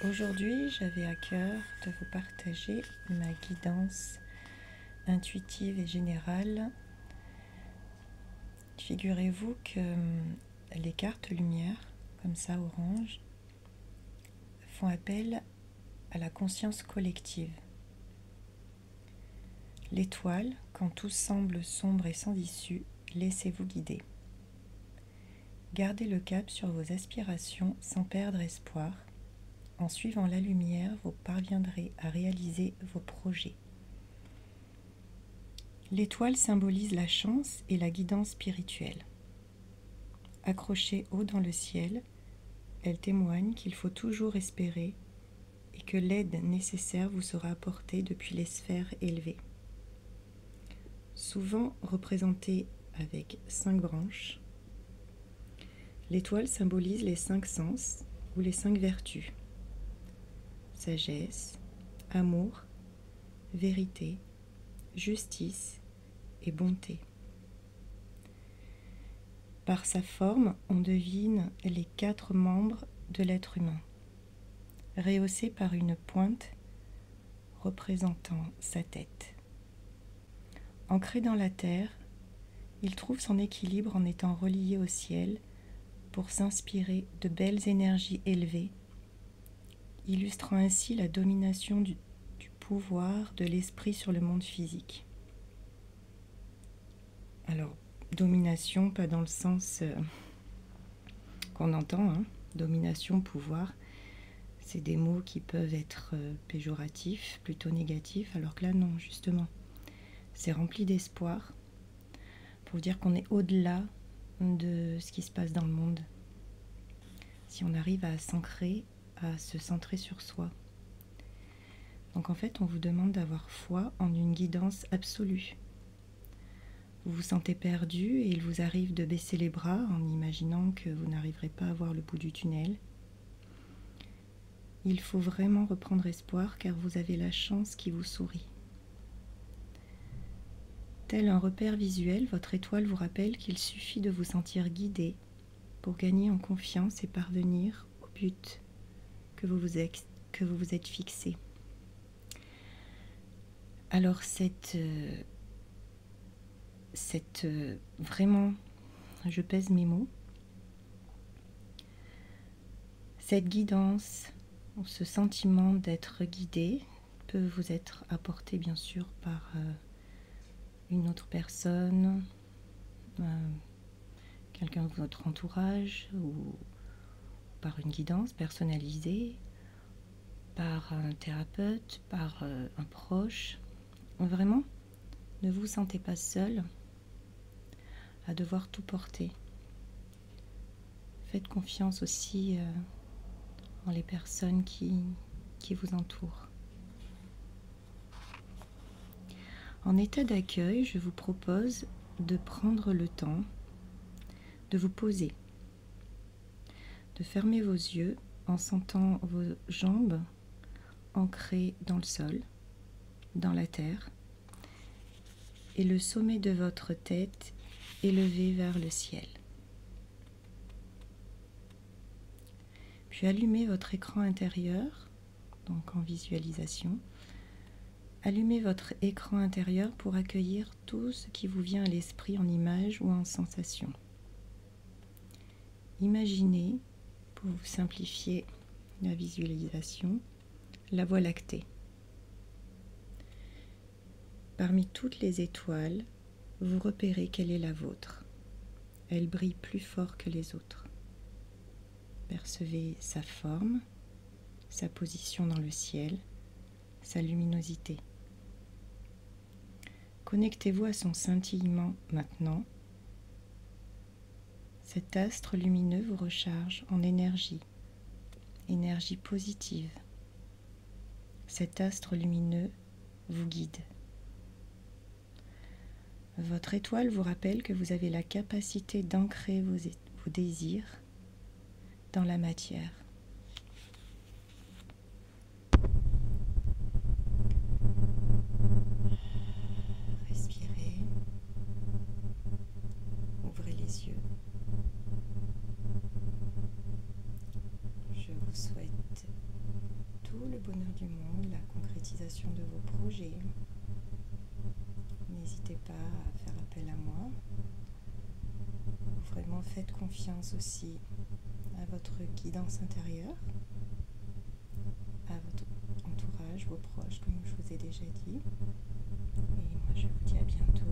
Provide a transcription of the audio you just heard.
Aujourd'hui, j'avais à cœur de vous partager ma guidance intuitive et générale. Figurez-vous que les cartes lumière, comme ça orange, font appel à la conscience collective. L'étoile, quand tout semble sombre et sans issue, laissez-vous guider. Gardez le cap sur vos aspirations sans perdre espoir. En suivant la lumière, vous parviendrez à réaliser vos projets. L'étoile symbolise la chance et la guidance spirituelle. Accrochée haut dans le ciel, elle témoigne qu'il faut toujours espérer et que l'aide nécessaire vous sera apportée depuis les sphères élevées. Souvent représentée avec 5 branches, l'étoile symbolise les 5 sens ou les 5 vertus. Sagesse, amour, vérité, justice et bonté. Par sa forme, on devine les 4 membres de l'être humain, rehaussés par une pointe représentant sa tête. Ancré dans la terre, il trouve son équilibre en étant relié au ciel pour s'inspirer de belles énergies élevées, illustrant ainsi la domination du pouvoir de l'esprit sur le monde physique. Alors, domination, pas dans le sens qu'on entend, hein. Domination, pouvoir, c'est des mots qui peuvent être péjoratifs, plutôt négatifs, alors que là non, justement. C'est rempli d'espoir pour dire qu'on est au-delà de ce qui se passe dans le monde. Si on arrive à s'ancrer, à se centrer sur soi. Donc en fait, on vous demande d'avoir foi en une guidance absolue. Vous vous sentez perdu et il vous arrive de baisser les bras en imaginant que vous n'arriverez pas à voir le bout du tunnel. Il faut vraiment reprendre espoir car vous avez la chance qui vous sourit. Tel un repère visuel, votre étoile vous rappelle qu'il suffit de vous sentir guidé pour gagner en confiance et parvenir au but que vous vous êtes fixé. Alors vraiment, je pèse mes mots, cette guidance, ce sentiment d'être guidé peut vous être apporté bien sûr par une autre personne, quelqu'un de votre entourage ou par une guidance personnalisée, par un thérapeute, par un proche. Vraiment, ne vous sentez pas seul à devoir tout porter. Faites confiance aussi en les personnes qui vous entourent. En état d'accueil, je vous propose de prendre le temps de vous poser, de fermer vos yeux en sentant vos jambes ancrées dans le sol, dans la terre, et le sommet de votre tête élevé vers le ciel. Puis allumez votre écran intérieur, donc en visualisation. Allumez votre écran intérieur pour accueillir tout ce qui vous vient à l'esprit en images ou en sensations. Imaginez, pour vous simplifier la visualisation, la Voie lactée. Parmi toutes les étoiles, vous repérez quelle est la vôtre. Elle brille plus fort que les autres. Percevez sa forme, sa position dans le ciel, sa luminosité. Connectez-vous à son scintillement maintenant. Cet astre lumineux vous recharge en énergie positive. Cet astre lumineux vous guide. Votre étoile vous rappelle que vous avez la capacité d'ancrer vos désirs dans la matière. Respirez. Ouvrez les yeux. Je vous souhaite du monde, la concrétisation de vos projets. N'hésitez pas à faire appel à moi. Vraiment faites confiance aussi à votre guidance intérieure, à votre entourage, vos proches, comme je vous ai déjà dit. Et moi je vous dis à bientôt.